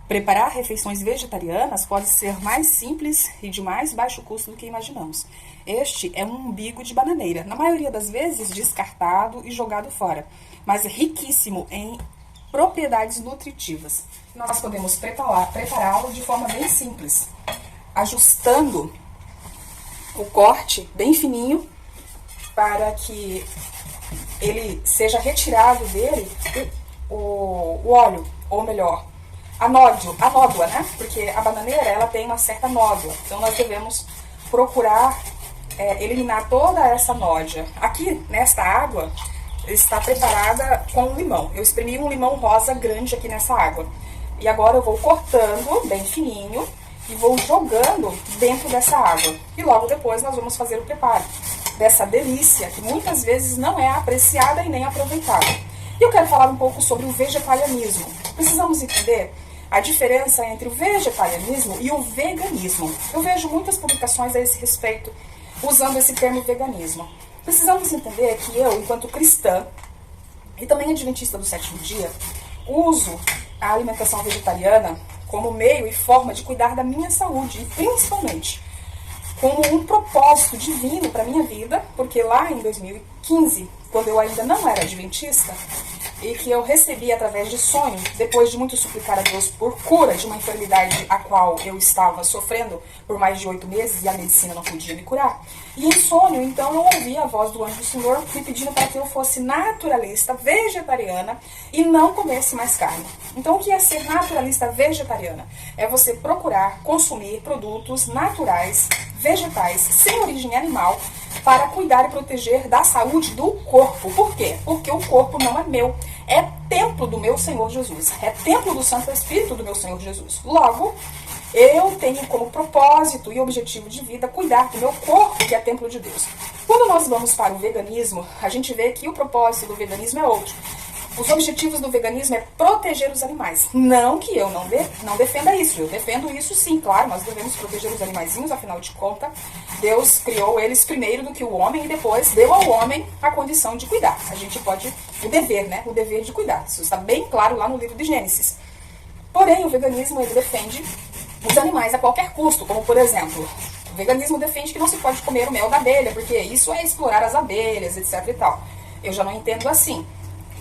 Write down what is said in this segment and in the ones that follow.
Preparar refeições vegetarianas pode ser mais simples e de mais baixo custo do que imaginamos. Este é um umbigo de bananeira, na maioria das vezes descartado e jogado fora, mas riquíssimo em propriedades nutritivas. Nós podemos prepará-lo de forma bem simples, ajustando o corte bem fininho para que ele seja retirado dele o óleo, ou melhor, a nódoa, né? Porque a bananeira, ela tem uma certa nódoa. Então, nós devemos procurar eliminar toda essa nódoa. Aqui, nesta água, está preparada com limão. Eu espremi um limão rosa grande aqui nessa água. E agora eu vou cortando bem fininho e vou jogando dentro dessa água. E logo depois nós vamos fazer o preparo dessa delícia, que muitas vezes não é apreciada e nem aproveitada. E eu quero falar um pouco sobre o vegetarianismo. Precisamos entender a diferença entre o vegetarianismo e o veganismo. Eu vejo muitas publicações a esse respeito, usando esse termo veganismo. Precisamos entender que eu, enquanto cristã, e também adventista do sétimo dia, uso a alimentação vegetariana como meio e forma de cuidar da minha saúde, e principalmente como um propósito divino para a minha vida, porque lá em 2015, quando eu ainda não era adventista, e que eu recebi através de sonho, depois de muito suplicar a Deus por cura de uma enfermidade a qual eu estava sofrendo por mais de 8 meses e a medicina não podia me curar. E em sonho, então, eu ouvi a voz do anjo do Senhor me pedindo para que eu fosse naturalista, vegetariana e não comesse mais carne. Então, o que é ser naturalista vegetariana? É você procurar consumir produtos naturais, vegetais, sem origem animal, para cuidar e proteger da saúde do corpo. Por quê? Porque o corpo não é meu, é templo do meu Senhor Jesus, é templo do Santo Espírito do meu Senhor Jesus. Logo, eu tenho como propósito e objetivo de vida cuidar do meu corpo, que é templo de Deus. Quando nós vamos para o veganismo, a gente vê que o propósito do veganismo é outro. Os objetivos do veganismo é proteger os animais. Não que eu não defenda isso. Eu defendo isso sim, claro. Nós devemos proteger os animaizinhos, afinal de contas, Deus criou eles primeiro do que o homem e depois deu ao homem a condição de cuidar. A gente pode, o dever, né? O dever de cuidar. Isso está bem claro lá no livro de Gênesis. Porém, o veganismo, ele defende os animais a qualquer custo, como por exemplo, o veganismo defende que não se pode comer o mel da abelha, porque isso é explorar as abelhas, etc e tal. Eu já não entendo assim.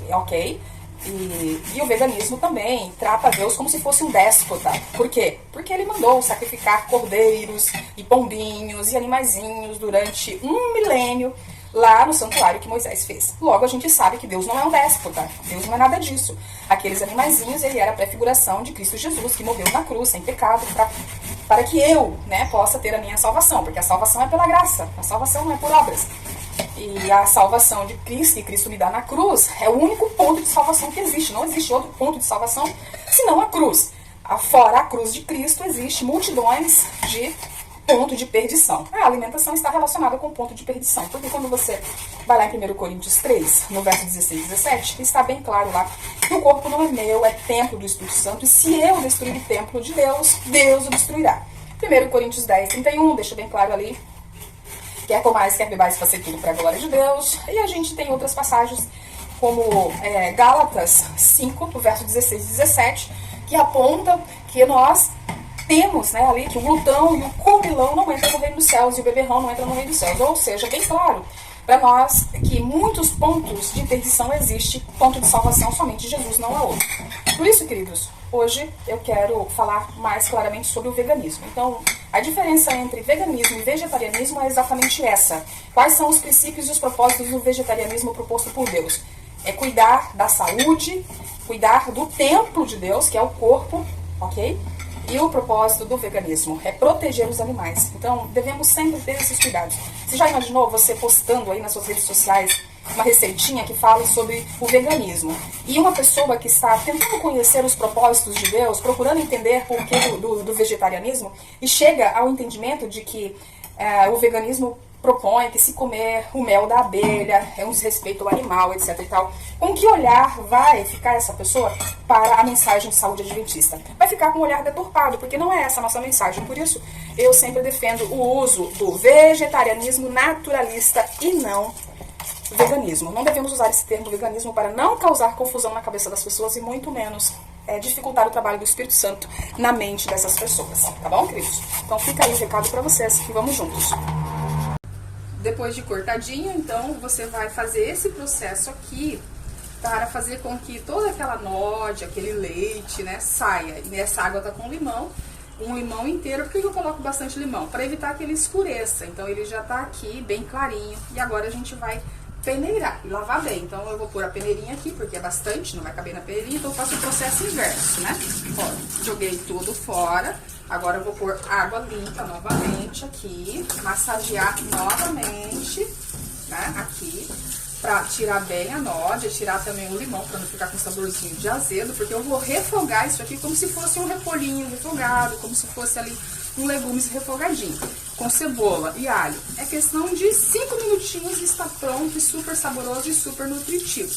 Ok? E o veganismo também trata Deus como se fosse um déspota. Por quê? Porque ele mandou sacrificar cordeiros e pombinhos e animaizinhos durante 1 milênio lá no santuário que Moisés fez. Logo, a gente sabe que Deus não é um déspota. Deus não é nada disso. Aqueles animaizinhos, ele era a prefiguração de Cristo Jesus, que morreu na cruz, sem pecado, para que eu, né, possa ter a minha salvação. Porque a salvação é pela graça. A salvação não é por obras. E a salvação de Cristo, que Cristo me dá na cruz, é o único ponto de salvação que existe. Não existe outro ponto de salvação senão a cruz. Fora a cruz de Cristo, existe multidões de ponto de perdição. A alimentação está relacionada com o ponto de perdição. Porque quando você vai lá em 1 Coríntios 3, no verso 16 e 17, está bem claro lá que o corpo não é meu, é templo do Espírito Santo. E se eu destruir o templo de Deus, Deus o destruirá. 1 Coríntios 10, 31, deixa bem claro ali. Quer comais, quer bebais, fazer tudo para a glória de Deus. E a gente tem outras passagens, como Gálatas 5, no verso 16 e 17, que aponta que nós temos, né, ali que o glutão e o comilão não entram no reino dos céus e o beberrão não entra no reino dos céus. Ou seja, bem claro para nós que muitos pontos de perdição existem, ponto de salvação somente Jesus, não há outro. Por isso, queridos, hoje eu quero falar mais claramente sobre o veganismo. Então, a diferença entre veganismo e vegetarianismo é exatamente essa. Quais são os princípios e os propósitos do vegetarianismo proposto por Deus? É cuidar da saúde, cuidar do templo de Deus, que é o corpo, ok? E o propósito do veganismo é proteger os animais. Então, devemos sempre ter esses cuidados. Você já imaginou você postando aí nas suas redes sociais uma receitinha que fala sobre o veganismo? E uma pessoa que está tentando conhecer os propósitos de Deus, procurando entender por que do vegetarianismo, e chega ao entendimento de que o veganismo propõe que se comer o mel da abelha é um desrespeito ao animal, etc e tal. Com que olhar vai ficar essa pessoa para a mensagem de saúde adventista? Vai ficar com um olhar deturpado, porque não é essa a nossa mensagem. Por isso, eu sempre defendo o uso do vegetarianismo naturalista e não veganismo. Não devemos usar esse termo veganismo para não causar confusão na cabeça das pessoas e muito menos dificultar o trabalho do Espírito Santo na mente dessas pessoas, tá bom, queridos? Então fica aí o recado para vocês e vamos juntos. Depois de cortadinho, então, você vai fazer esse processo aqui para fazer com que toda aquela node, aquele leite, né, saia. E essa água tá com limão, um limão inteiro. Por que eu coloco bastante limão? Para evitar que ele escureça. Então ele já tá aqui bem clarinho. E agora a gente vai peneirar e lavar bem. Então eu vou pôr a peneirinha aqui, porque é bastante, não vai caber na peneirinha, então eu faço o processo inverso, né? Ó, joguei tudo fora. Agora eu vou pôr água limpa novamente aqui, massagear novamente, né, aqui, pra tirar bem a nódia, tirar também o limão, pra não ficar com saborzinho de azedo, porque eu vou refogar isso aqui como se fosse um repolhinho refogado, como se fosse ali um legumes refogadinho, com cebola e alho. É questão de 5 minutinhos e está pronto, e super saboroso e super nutritivo,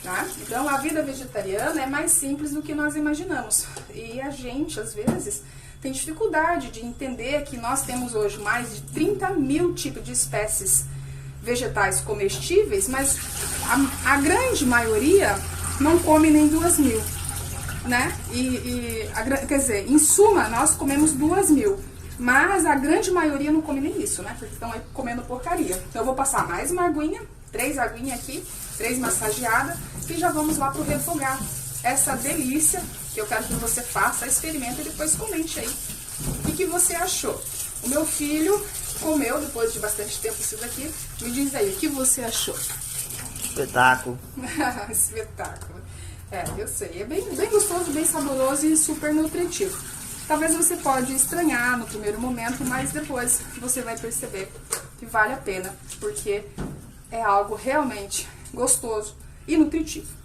tá? Então a vida vegetariana é mais simples do que nós imaginamos, e a gente, às vezes, tem dificuldade de entender que nós temos hoje mais de 30 mil tipos de espécies vegetais comestíveis, mas a grande maioria não come nem 2.000, né? Quer dizer, em suma, nós comemos 2.000, mas a grande maioria não come nem isso, né? Porque estão aí comendo porcaria. Então eu vou passar mais uma aguinha, 3 aguinhas aqui, 3 massageadas, e já vamos lá pro refogar essa delícia que eu quero que você faça, experimenta e depois comente aí o que você achou. O meu filho comeu depois de bastante tempo isso daqui. Me diz aí, o que você achou? Espetáculo. Espetáculo. Eu sei. É bem gostoso, bem saboroso e super nutritivo. Talvez você pode estranhar no primeiro momento, mas depois você vai perceber que vale a pena, porque é algo realmente gostoso e nutritivo.